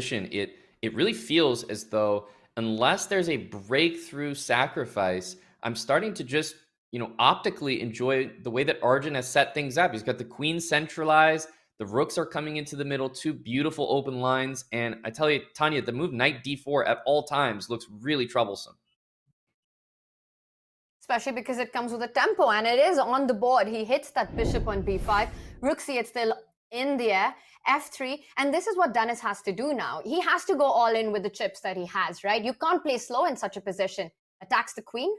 position, it really feels as though unless there's a breakthrough sacrifice, I'm starting to just, optically enjoy the way that Arjun has set things up. He's got the queen centralized, the rooks are coming into the middle, two beautiful open lines. And I tell you, Tanya, the move knight d4 at all times looks really troublesome. Especially because it comes with a tempo and it is on the board. He hits that bishop on b5. Rook c8 still in the air. f3. And this is what Denis has to do now. He has to go all in with the chips that he has, right? You can't play slow in such a position. Attacks the queen.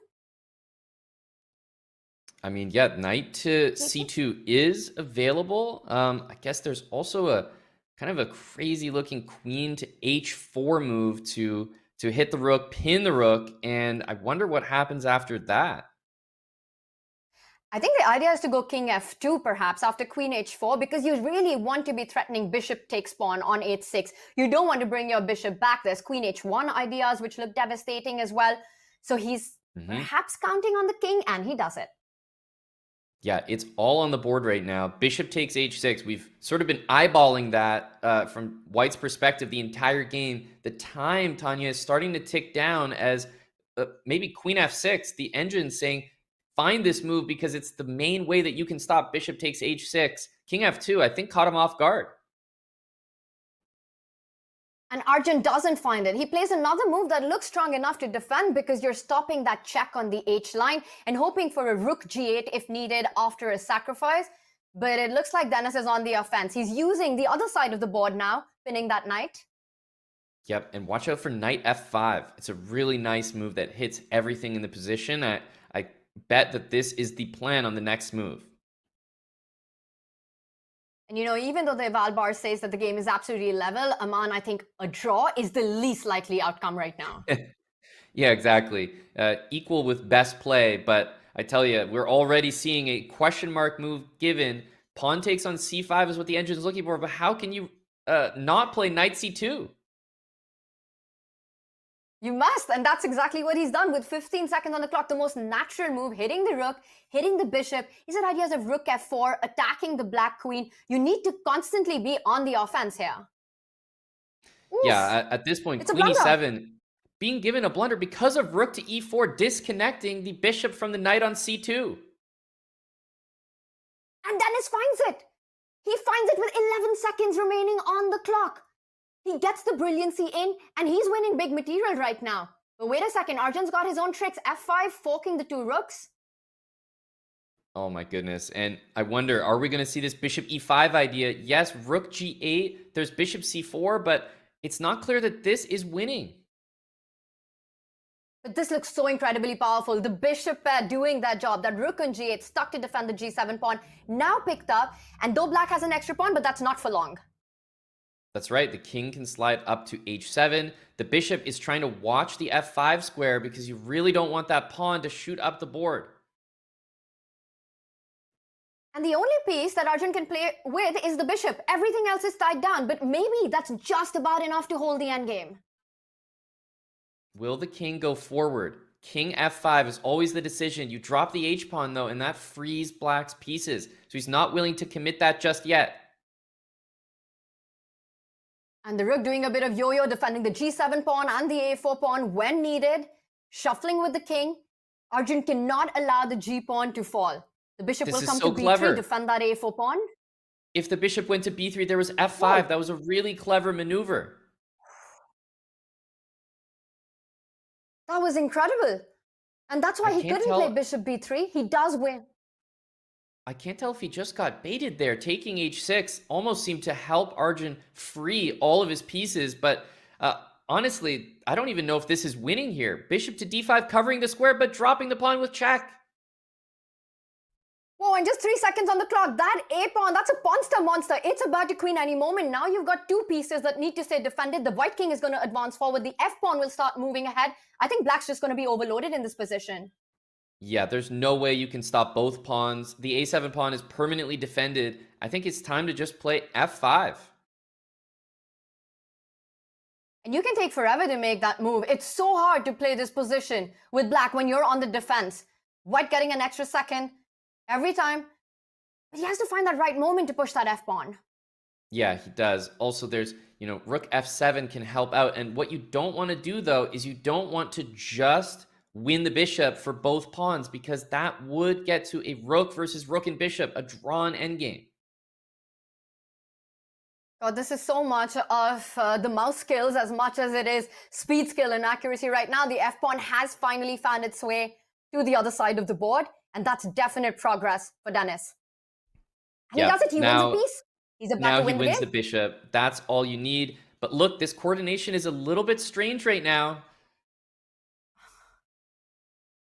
I mean, yeah, knight to c2 is available. I guess there's also a kind of a crazy looking queen to h4 move to hit the rook, pin the rook, and I wonder what happens after that. I think the idea is to go king f2 perhaps after queen h4 because you really want to be threatening bishop takes pawn on h6. You don't want to bring your bishop back. There's queen h1 ideas which look devastating as well. So he's perhaps counting on the king, and he does it. Yeah, it's all on the board right now. Bishop takes h6. We've sort of been eyeballing that from White's perspective the entire game. The time, Tanya, is starting to tick down as maybe queen f6, the engine saying, find this move because it's the main way that you can stop bishop takes h6. King f2, I think, caught him off guard. And Arjun doesn't find it. He plays another move that looks strong enough to defend because you're stopping that check on the H line and hoping for a rook g8 if needed after a sacrifice. But it looks like Denis is on the offense. He's using the other side of the board now, pinning that knight. Yep, and watch out for knight f5. It's a really nice move that hits everything in the position. I bet that this is the plan on the next move. And even though the eval bar says that the game is absolutely level, Aman, I think a draw is the least likely outcome right now. Yeah, exactly. Equal with best play, but I tell you, we're already seeing a question mark move given. Pawn takes on c5 is what the engine is looking for, but how can you not play knight c2? You must, and that's exactly what he's done with 15 seconds on the clock. The most natural move, hitting the rook, hitting the bishop. He said ideas of rook f4, attacking the black queen. You need to constantly be on the offense here. Oof. Yeah, at this point, queen e7 being given a blunder because of rook to e4, disconnecting the bishop from the knight on c2. And Denis finds it. He finds it with 11 seconds remaining on the clock. He gets the brilliancy in, and he's winning big material right now. But wait a second, Arjun's got his own tricks. f5, forking the two rooks. Oh my goodness. And I wonder, are we going to see this bishop e5 idea? Yes, rook g8, there's bishop c4, but it's not clear that this is winning. But this looks so incredibly powerful. The bishop pair doing that job. That rook on g8 stuck to defend the g7 pawn, now picked up. And though black has an extra pawn, but that's not for long. That's right, the king can slide up to h7. The bishop is trying to watch the f5 square because you really don't want that pawn to shoot up the board. And the only piece that Arjun can play with is the bishop. Everything else is tied down, but maybe that's just about enough to hold the endgame. Will the king go forward? King f5 is always the decision. You drop the h-pawn, though, and that frees black's pieces. So he's not willing to commit that just yet. And the rook doing a bit of yo-yo, defending the g7 pawn and the a4 pawn when needed. Shuffling with the king. Arjun cannot allow the g-pawn to fall. The bishop will come to b3, defend that a4 pawn. If the bishop went to b3, there was f5. That was a really clever maneuver. That was incredible. And that's why he couldn't play bishop b3. He does win. I can't tell if he just got baited there. Taking h6 almost seemed to help Arjun free all of his pieces. But honestly, I don't even know if this is winning here. Bishop to d5 covering the square, but dropping the pawn with check. Whoa, and just 3 seconds on the clock. That a-pawn, that's a monster. It's about to queen any moment. Now you've got two pieces that need to stay defended. The white king is going to advance forward. The f-pawn will start moving ahead. I think black's just going to be overloaded in this position. Yeah, there's no way you can stop both pawns. The a7 pawn is permanently defended. I think it's time to just play f5. And you can take forever to make that move. It's so hard to play this position with black when you're on the defense. White getting an extra second every time. But he has to find that right moment to push that f-pawn. Yeah, he does. Also, there's, rook f7 can help out. And what you don't want to do, though, is you don't want to just win the bishop for both pawns, because that would get to a rook versus rook and bishop, a drawn endgame. God, this is so much of the mouse skills as much as it is speed, skill, and accuracy. Right now, the f pawn has finally found its way to the other side of the board, and that's definite progress for Denis. And he Yeah. does it. He wins a piece. He's about Now to he win the wins game. the bishop. That's all you need. But look, this coordination is a little bit strange right now.